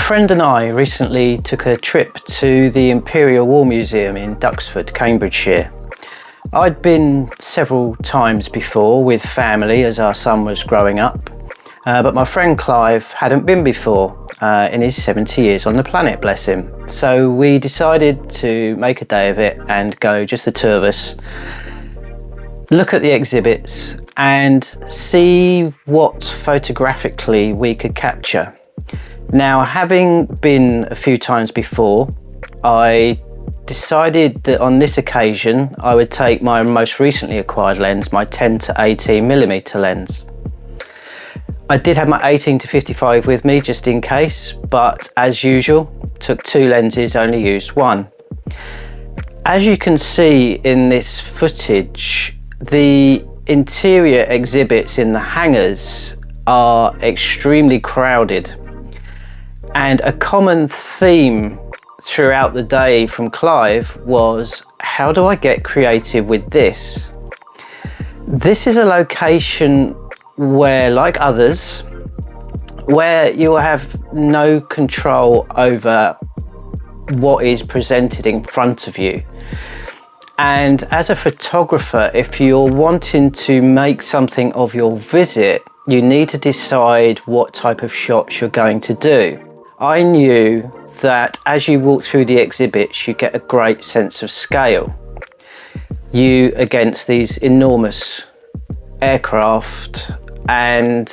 friend and I recently took a trip to the Imperial War Museum in Duxford, Cambridgeshire. I'd been several times before with family as our son was growing up, but my friend Clive hadn't been before in his 70 years on the planet, bless him. So we decided to make a day of it and go, just the two of us, look at the exhibits and see what photographically we could capture. Now, having been a few times before, I decided that on this occasion I would take my most recently acquired lens, my 10 to 18mm lens. I did have my 18 to 55 with me just in case, but as usual, took two lenses, only used one. As you can see in this footage, the interior exhibits in the hangars are extremely crowded. And a common theme throughout the day from Clive was, how do I get creative with this? This is a location where, like others, where you have no control over what is presented in front of you. And as a photographer, if you're wanting to make something of your visit, you need to decide what type of shots you're going to do. I knew that as you walk through the exhibits, you get a great sense of scale. You against these enormous aircraft, and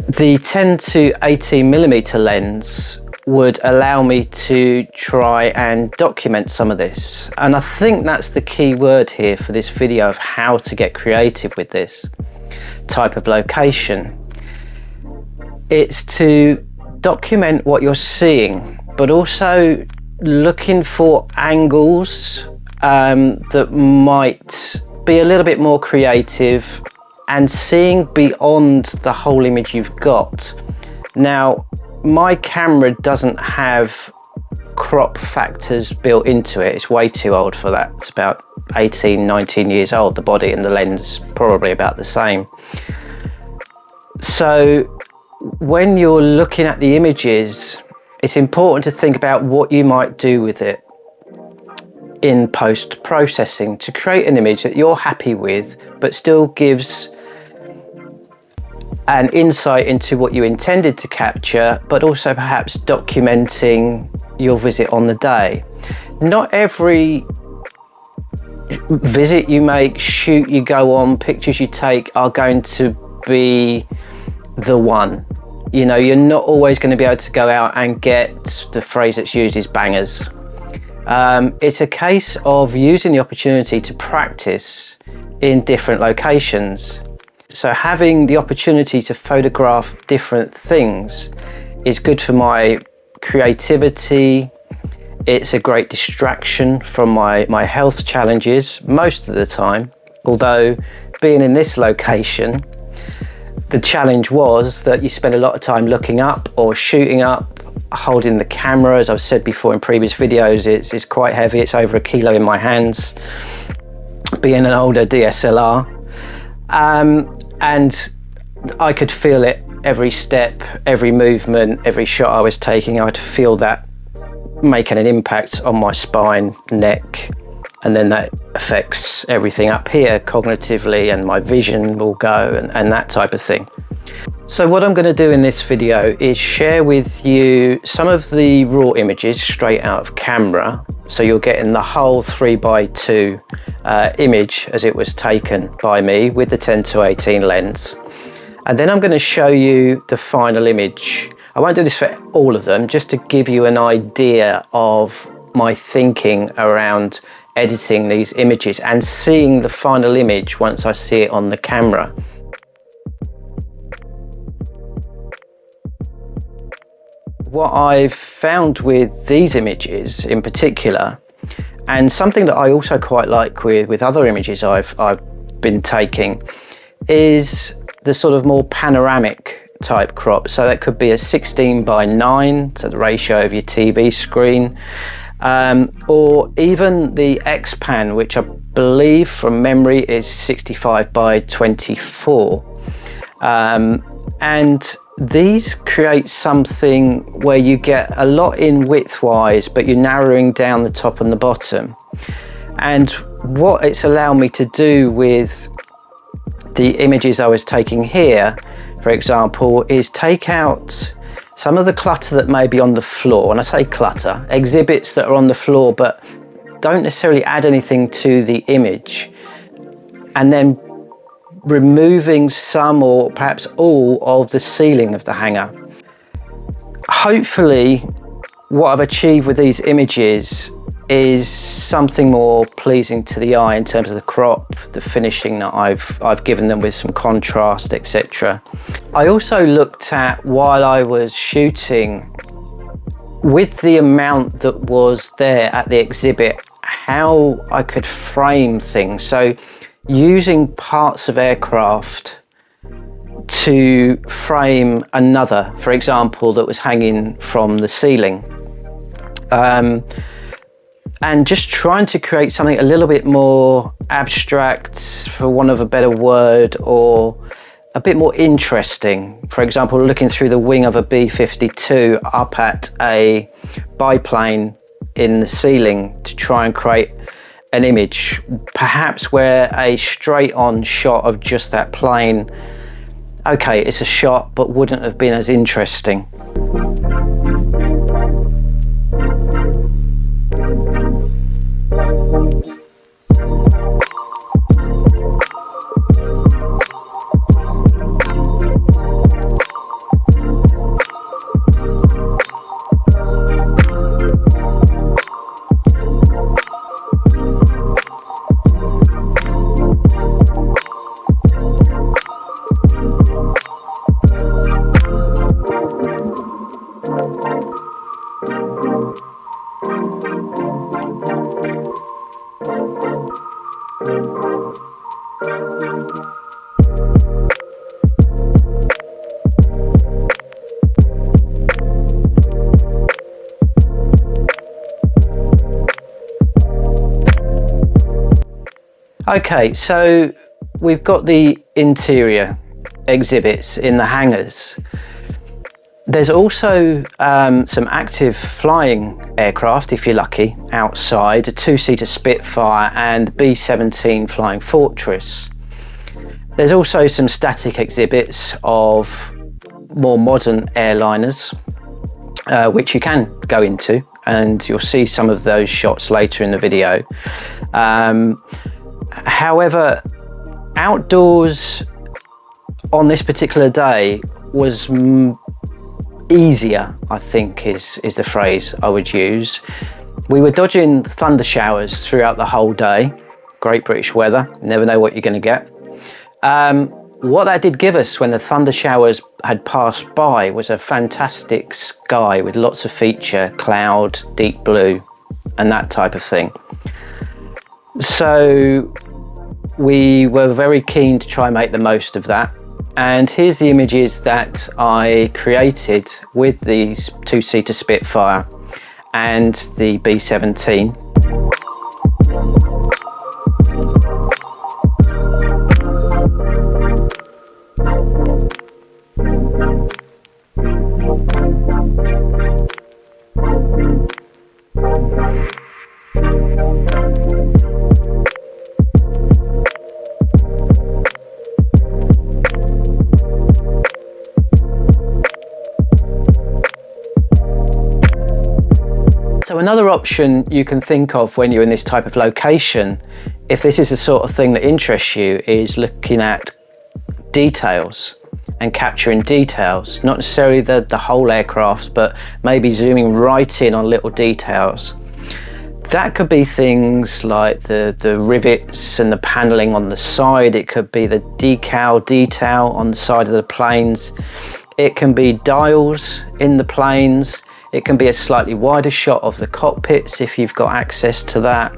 the 10 to 18mm lens would allow me to try and document some of this. And I think that's the key word here for this video of how to get creative with this type of location. It's to document what you're seeing, but also looking for angles that might be a little bit more creative and seeing beyond the whole image you've got. Now, my camera doesn't have crop factors built into it. It's way too old for that. It's about 18, 19 years old. The body and the lens probably about the same. So when you're looking at the images, it's important to think about what you might do with it in post-processing to create an image that you're happy with, but still gives an insight into what you intended to capture, but also perhaps documenting your visit on the day. Not every visit you make, shoot you go on, pictures you take are going to be the one. You know, you're not always going to be able to go out and get, the phrase that's used is bangers. It's a case of using the opportunity to practice in different locations. So having the opportunity to photograph different things is good for my creativity. It's a great distraction from my health challenges most of the time. Although being in this location, the challenge was that you spend a lot of time looking up or shooting up, holding the camera. As I've said before in previous videos, it's quite heavy. It's over 1 kilo in my hands, being an older DSLR. And I could feel it every step, every movement, every shot I was taking. I'd feel that making an impact on my spine, neck, and then that affects everything up here cognitively, and my vision will go and that type of thing. So what I'm going to do in this video is share with you some of the raw images straight out of camera. So you're getting the whole 3x2 image as it was taken by me with the 10 to 18 lens. And then I'm going to show you the final image. I won't do this for all of them, just to give you an idea of my thinking around editing these images and seeing the final image once I see it on the camera. What I've found with these images in particular, and something that I also quite like with other images I've been taking, is the sort of more panoramic type crop. So that could be a 16:9, so the ratio of your TV screen, or even the X-Pan, which I believe from memory is 65:24. And these create something where you get a lot in width-wise, but you're narrowing down the top and the bottom. And what it's allowed me to do with the images I was taking here, for example, is take out some of the clutter that may be on the floor. And I say clutter, exhibits that are on the floor but don't necessarily add anything to the image, and then removing some or perhaps all of the ceiling of the hanger. Hopefully what I've achieved with these images is something more pleasing to the eye in terms of the crop, the finishing that I've given them with some contrast, etc. I also looked at, while I was shooting, with the amount that was there at the exhibit, how I could frame things. So using parts of aircraft to frame another, for example, that was hanging from the ceiling. And just trying to create something a little bit more abstract, for want of a better word, or a bit more interesting. For example, looking through the wing of a B-52 up at a biplane in the ceiling to try and create an image, perhaps where a straight-on shot of just that plane, okay, it's a shot, but wouldn't have been as interesting. Okay, so we've got the interior exhibits in the hangars. There's also some active flying aircraft, if you're lucky, outside, a two-seater Spitfire and B-17 Flying Fortress. There's also some static exhibits of more modern airliners, which you can go into, and you'll see some of those shots later in the video. However, outdoors on this particular day was easier, I think is the phrase I would use. We were dodging thunder showers throughout the whole day. Great British weather, never know what you're going to get. What that did give us when the thunder showers had passed by was a fantastic sky with lots of feature, cloud, deep blue, and that type of thing. So we were very keen to try and make the most of that. And here's the images that I created with the two-seater Spitfire and the B-17. So another option you can think of when you're in this type of location, if this is the sort of thing that interests you, is looking at details and capturing details, not necessarily the whole aircraft, but maybe zooming right in on little details. That could be things like the rivets and the paneling on the side. It could be the decal detail on the side of the planes. It can be dials in the planes. It can be a slightly wider shot of the cockpits if you've got access to that,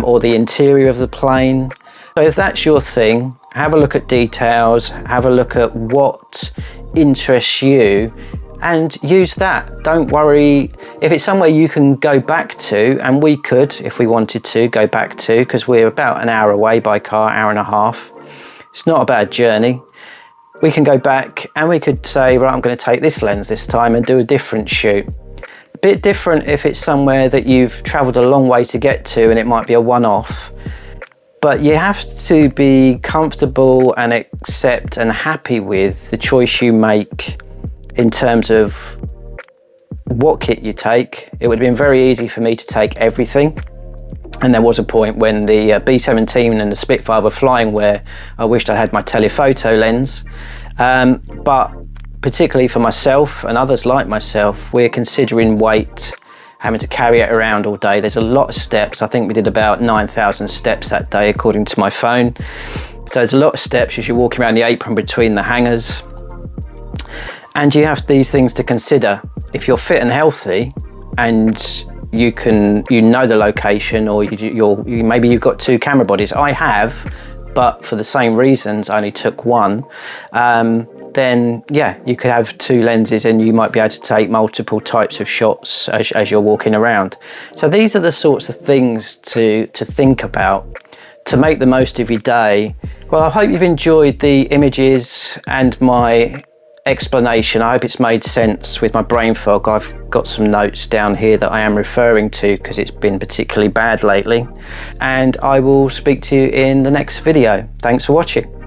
or the interior of the plane. So if that's your thing, have a look at details, have a look at what interests you, and use that. Don't worry if it's somewhere you can go back to, and we could, if we wanted to, go back to, because we're about an hour away by car, hour and a half. It's not a bad journey. we can go back and we could say, right, I'm going to take this lens this time and do a different shoot. A bit different if it's somewhere that you've travelled a long way to get to and it might be a one-off. But you have to be comfortable and accept and happy with the choice you make in terms of what kit you take. It would have been very easy for me to take everything. And there was a point when the B17 and the Spitfire were flying where I wished I had my telephoto lens. But particularly for myself and others like myself, we're considering weight, having to carry it around all day. There's a lot of steps. I think we did about 9,000 steps that day, according to my phone. So there's a lot of steps as you're walking around the apron between the hangars. And you have these things to consider. If you're fit and healthy and you know the location, or maybe you've got 2 camera bodies. I have, but for the same reasons, I only took one. Then yeah, you could have 2 lenses and you might be able to take multiple types of shots as you're walking around. So these are the sorts of things to think about to make the most of your day. Well, I hope you've enjoyed the images and my explanation. I hope it's made sense with my brain fog. I've got some notes down here that I am referring to because it's been particularly bad lately. And I will speak to you in the next video. Thanks for watching.